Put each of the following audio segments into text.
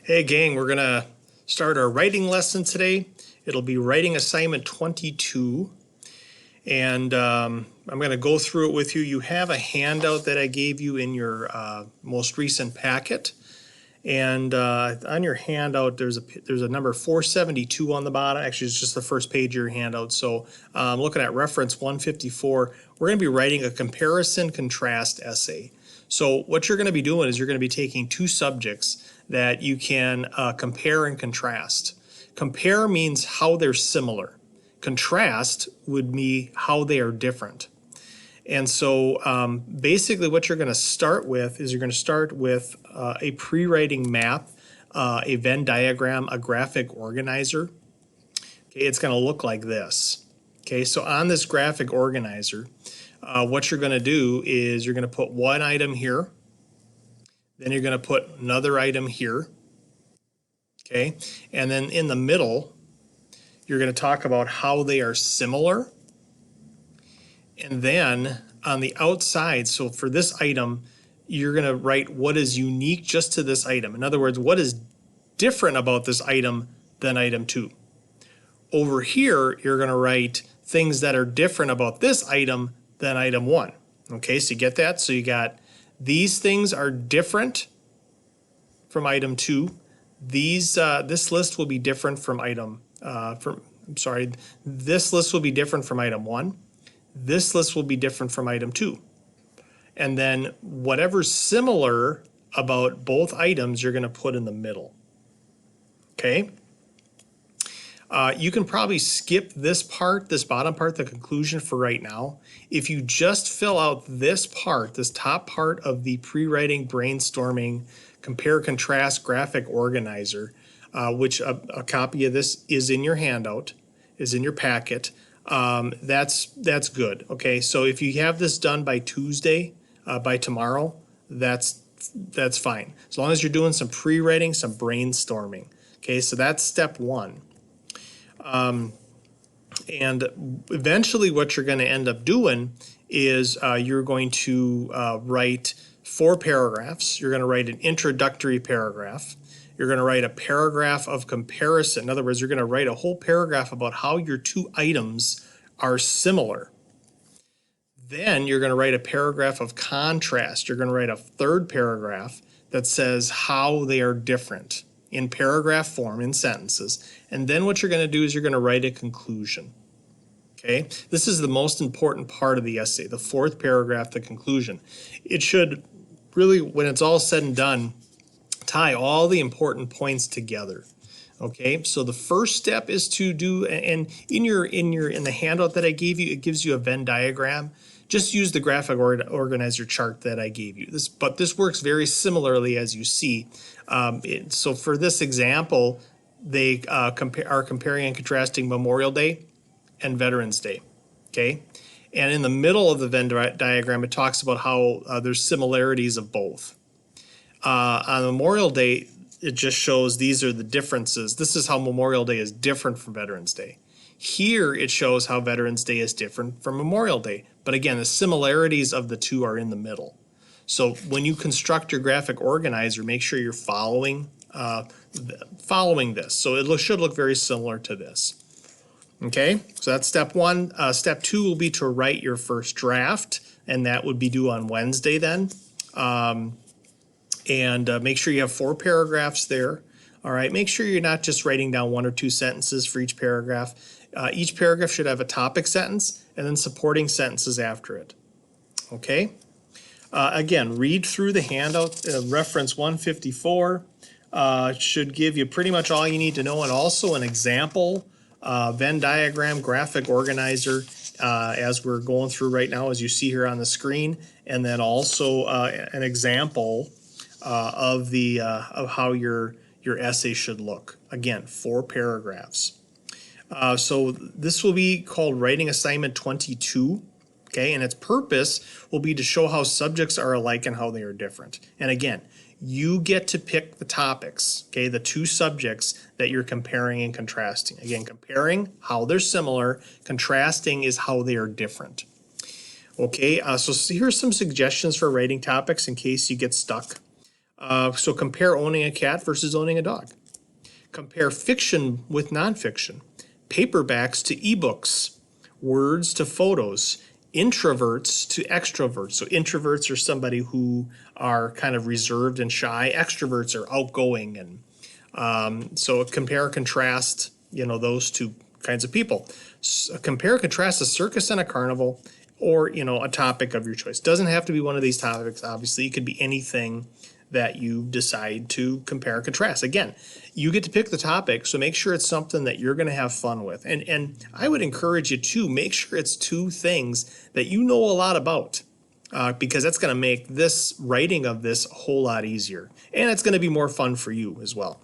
Hey gang, we're gonna start our writing lesson today. It'll be writing assignment 22, and I'm gonna go through it with you. You have a handout that I gave you in your most recent packet, and on your handout there's a number 472 on the bottom. Actually, it's just the first page of your handout. So looking at reference 154, we're gonna be writing a comparison contrast essay. So what you're going to be doing is you're going to be taking two subjects that you can compare and contrast. Compare means how they're similar. Contrast would be how they are different. And so basically what you're going to start with is you're going to start with a pre-writing map, a Venn diagram, a graphic organizer. Okay, it's going to look like this. Okay, so on this graphic organizer, what you're going to do is you're going to put one item here, then you're going to put another item here, okay, and then in the middle you're going to talk about how they are similar, and then on the outside, so for this item you're going to write what is unique just to this item. In other words, what is different about this item than item 2. Over here you're going to write things that are different about this item than item 1. Okay, so you get that? So you got these things are different from item 2. These this list will be different from item this list will be different from item 1. This list will be different from item 2. And then whatever's similar about both items you're going to put in the middle. Okay? You can probably skip this part, this bottom part, the conclusion for right now. If you just fill out this part, this top part of the pre-writing brainstorming compare contrast graphic organizer, which a copy of this is in your handout, is in your packet, that's good. Okay, so if you have this done by Tuesday, by tomorrow, that's fine. As long as you're doing some pre-writing, some brainstorming. Okay, so that's step 1. And eventually what you're going to end up doing is you're going to write 4 paragraphs. You're going to write an introductory paragraph. You're going to write a paragraph of comparison. In other words, you're going to write a whole paragraph about how your 2 items are similar. Then you're going to write a paragraph of contrast. You're going to write a 3rd paragraph that says how they are different in paragraph form, in sentences. And then what you're going to do is you're going to write a conclusion. Okay, this is the most important part of the essay, the 4th paragraph, the conclusion. It should really, when it's all said and done, tie all the important points together. Okay, so the first step is to do, and in the handout that I gave you, it gives you a Venn diagram. Just use the graphic organizer chart that I gave you. But this works very similarly, as you see. So for this example, they are comparing and contrasting Memorial Day and Veterans Day. Okay, and in the middle of the Venn diagram, it talks about how there's similarities of both. On Memorial Day, it just shows these are the differences. This is how Memorial Day is different from Veterans Day. Here it shows how Veterans Day is different from Memorial Day. But again, the similarities of the 2 are in the middle. So when you construct your graphic organizer, make sure you're following this. So it should look very similar to this. Okay, so that's step 1. Step 2 will be to write your first draft, and that would be due on Wednesday then. Make sure you have 4 paragraphs there. All right, make sure you're not just writing down 1 or 2 sentences for each paragraph. Each paragraph should have a topic sentence and then supporting sentences after it. Okay, again, read through the handout. Reference 154 should give you pretty much all you need to know, and also an example Venn diagram graphic organizer as we're going through right now, as you see here on the screen, and then also an example of how your essay should look. Again, 4 paragraphs. So this will be called Writing Assignment 22. Okay, and its purpose will be to show how subjects are alike and how they are different. And again, you get to pick the topics, okay, the 2 subjects that you're comparing and contrasting. Again, comparing how they're similar, contrasting is how they are different. Okay, so here's some suggestions for writing topics in case you get stuck. So compare owning a cat versus owning a dog. Compare fiction with nonfiction, paperbacks to ebooks, words to photos, introverts to extroverts. So introverts are somebody who are kind of reserved and shy. Extroverts are outgoing, and so compare and contrast, those two kinds of people. Compare and contrast a circus and a carnival, or a topic of your choice. Doesn't have to be one of these topics. Obviously, it could be anything that you decide to compare and contrast. Again, you get to pick the topic, so make sure it's something that you're going to have fun with. And I would encourage you to make sure it's two things that you know a lot about, because that's going to make this writing of this a whole lot easier. And it's going to be more fun for you as well.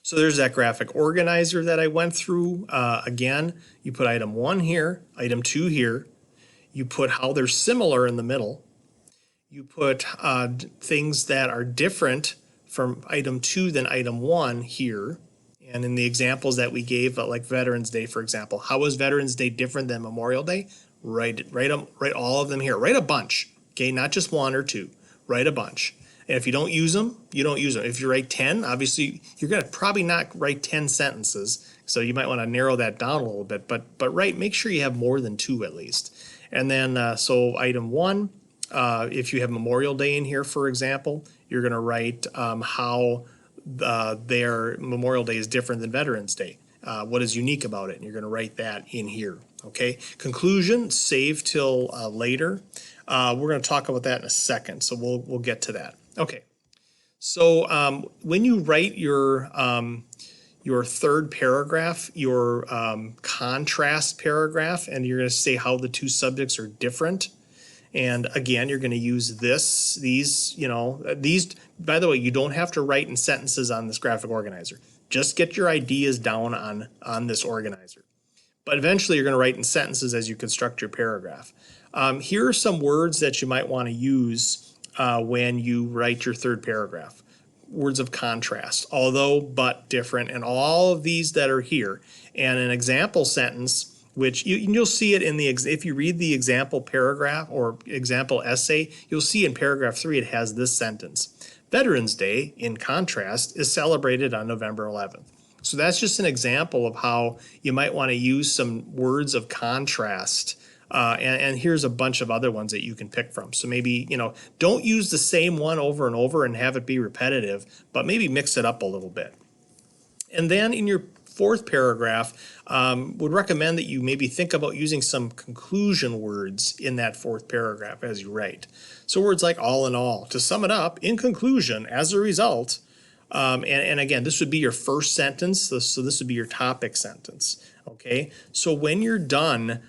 So there's that graphic organizer that I went through. Again, you put item 1 here, item 2 here. You put how they're similar in the middle. You put things that are different from item 2 than item 1 here. And in the examples that we gave, like Veterans Day, for example, how is Veterans Day different than Memorial Day? Write all of them here. Write a bunch, okay? Not just 1 or 2. Write a bunch. And if you don't use them, you don't use them. If you write 10, obviously you're going to probably not write 10 sentences. So you might want to narrow that down a little bit. But make sure you have more than 2 at least. And then, so item 1, if you have Memorial Day in here, for example, you're going to write how their Memorial Day is different than Veterans Day. What is unique about it? And you're going to write that in here. Okay. Conclusion, save till later. We're going to talk about that in a second, so we'll get to that. Okay. So when you write your third paragraph, your contrast paragraph, and you're going to say how the two subjects are different. And again, you're going to use these, by the way, you don't have to write in sentences on this graphic organizer. Just get your ideas down on this organizer. But eventually you're going to write in sentences as you construct your paragraph. Here are some words that you might want to use when you write your third paragraph. Words of contrast, although, but, different, and all of these that are here. And an example sentence, which you'll see it in if you read the example paragraph or example essay, you'll see in paragraph 3 it has this sentence. Veterans Day, in contrast, is celebrated on November 11th. So that's just an example of how you might want to use some words of contrast. And here's a bunch of other ones that you can pick from. So maybe, don't use the same one over and over and have it be repetitive, but maybe mix it up a little bit. And then in your fourth paragraph, would recommend that you maybe think about using some conclusion words in that fourth paragraph as you write. So words like all in all. To sum it up, in conclusion, as a result, and again, this would be your first sentence, so this would be your topic sentence, okay? So when you're done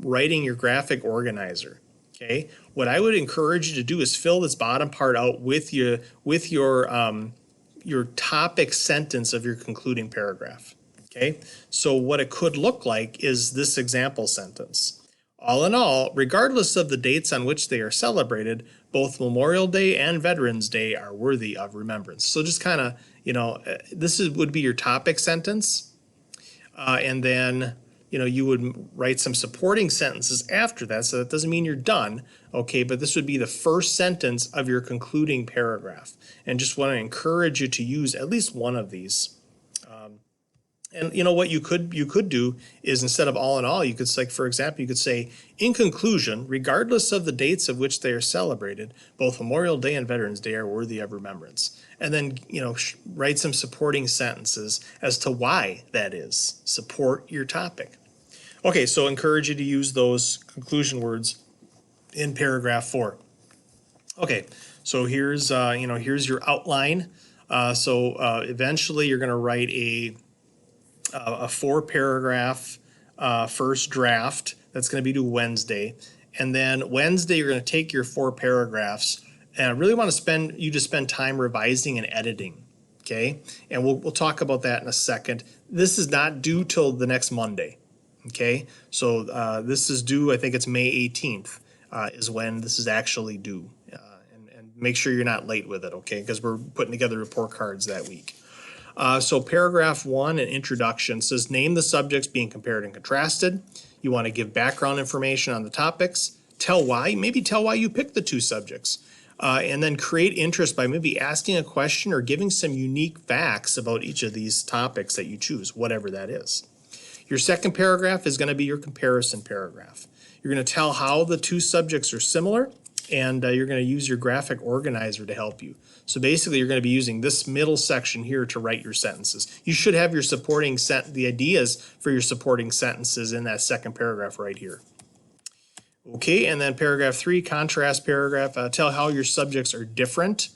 writing your graphic organizer, okay, what I would encourage you to do is fill this bottom part out with your topic sentence of your concluding paragraph, okay? So what it could look like is this example sentence. All in all, regardless of the dates on which they are celebrated, both Memorial Day and Veterans Day are worthy of remembrance. So just kind of, would be your topic sentence. And then, you would write some supporting sentences after that. So that doesn't mean you're done, okay? But this would be the first sentence of your concluding paragraph. And just want to encourage you to use at least one of these. And what you could do is, instead of all in all, you could, like, for example, you could say, in conclusion, regardless of the dates of which they are celebrated, both Memorial Day and Veterans Day are worthy of remembrance. And then, write some supporting sentences as to why that is. Support your topic. Okay, so encourage you to use those conclusion words in paragraph 4. Okay, so here's your outline. So eventually you're going to write a 4-paragraph first draft that's going to be due Wednesday, and then Wednesday you're going to take your 4 paragraphs, and I really want to spend time revising and editing, okay? And we'll talk about that in a second. This is not due till the next Monday, okay? So this is due, I think it's May 18th is when this is actually due, and make sure you're not late with it, okay? Because we're putting together report cards that week. So paragraph 1, an introduction, says name the subjects being compared and contrasted. You want to give background information on the topics. Maybe tell why you picked the 2 subjects. and then create interest by maybe asking a question or giving some unique facts about each of these topics that you choose, whatever that is. Your second paragraph is going to be your comparison paragraph. You're going to tell how the two subjects are similar, and you're going to use your graphic organizer to help you. So basically, you're going to be using this middle section here to write your sentences. You should have your supporting the ideas for your supporting sentences in that second paragraph right here. Okay, and then paragraph 3, contrast paragraph, tell how your subjects are different.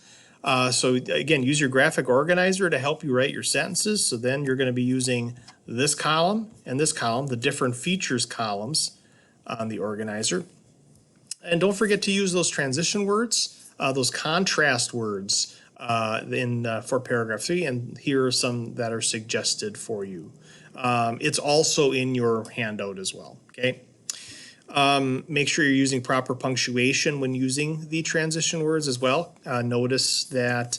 So again, use your graphic organizer to help you write your sentences. So then you're going to be using this column and this column, the different features columns on the organizer. And don't forget to use those transition words, those contrast words for paragraph 3, and here are some that are suggested for you. It's also in your handout as well, okay? Make sure you're using proper punctuation when using the transition words as well. Notice that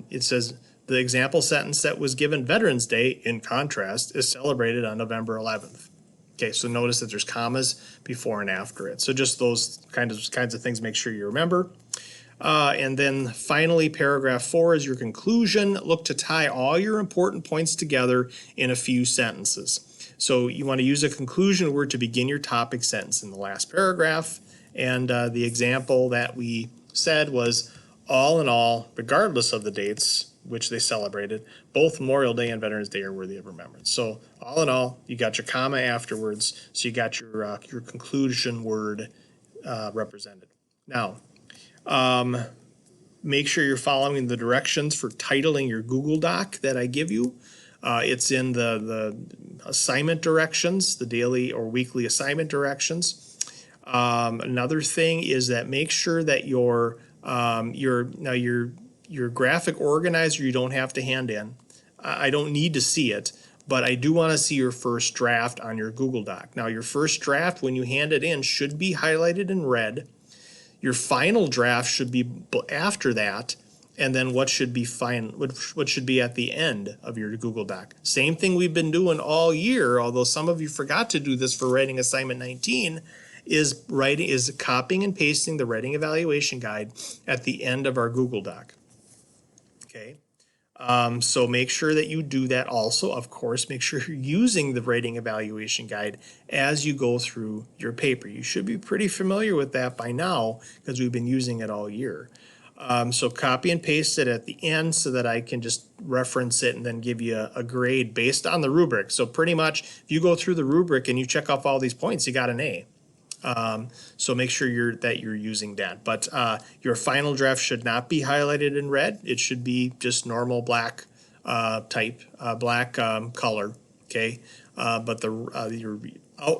it says the example sentence that was given Veterans Day, in contrast, is celebrated on November 11th. Okay, so notice that there's commas before and after it. So just those kinds of things, make sure you remember. And then finally, paragraph 4 is your conclusion. Look to tie all your important points together in a few sentences. So you want to use a conclusion word to begin your topic sentence in the last paragraph. And the example that we said was, all in all, regardless of the dates which they celebrated, both Memorial Day and Veterans Day are worthy of remembrance. So all in all, you got your comma afterwards, so you got your conclusion word represented. Now, make sure you're following the directions for titling your Google Doc that I give you. It's in the assignment directions, the daily or weekly assignment directions. Another thing is that make sure that your graphic organizer you don't have to hand in. I don't need to see it, but I do want to see your first draft on your Google Doc. Now, your first draft, when you hand it in, should be highlighted in red. Your final draft should be after that, and then what should be what should be at the end of your Google Doc. Same thing we've been doing all year, although some of you forgot to do this for writing assignment 19, is copying and pasting the writing evaluation guide at the end of our Google Doc. Okay, so make sure that you do that also. Of course, make sure you're using the writing evaluation guide as you go through your paper. You should be pretty familiar with that by now because we've been using it all year. So copy and paste it at the end so that I can just reference it and then give you a grade based on the rubric. So pretty much if you go through the rubric and you check off all these points, you got an A. So make sure you're using that. But your final draft should not be highlighted in red. It should be just normal black black color. Okay, but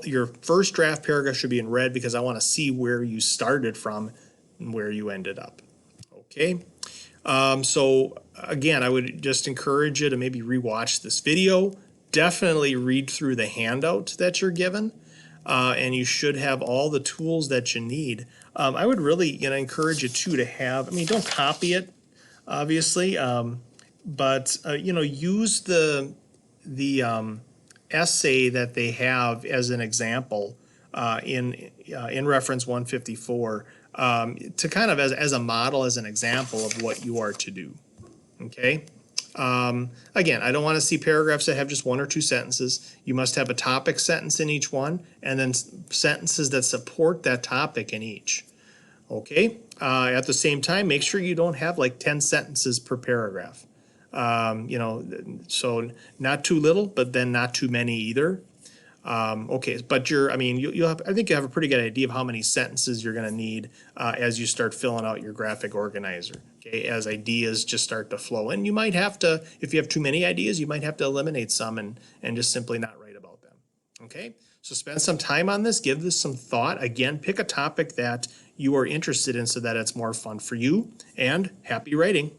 your first draft paragraph should be in red because I want to see where you started from and where you ended up. Okay, so again, I would just encourage you to maybe rewatch this video. Definitely read through the handout that you're given. And you should have all the tools that you need. I would really encourage you too to have, don't copy it, obviously, but use the essay that they have as an example in reference 154 to kind of as a model, as an example of what you are to do. Okay. Again, I don't want to see paragraphs that have just 1 or 2 sentences. You must have a topic sentence in each one, and then sentences that support that topic in each. Okay. At the same time, make sure you don't have like 10 sentences per paragraph. So not too little, but then not too many either. Okay, but you'll have, I think you have a pretty good idea of how many sentences you're going to need as you start filling out your graphic organizer. Okay, as ideas just start to flow, and you might have to, if you have too many ideas, you might have to eliminate some and just simply not write about them. Okay, so spend some time on this, give this some thought. Again, pick a topic that you are interested in so that it's more fun for you, and happy writing.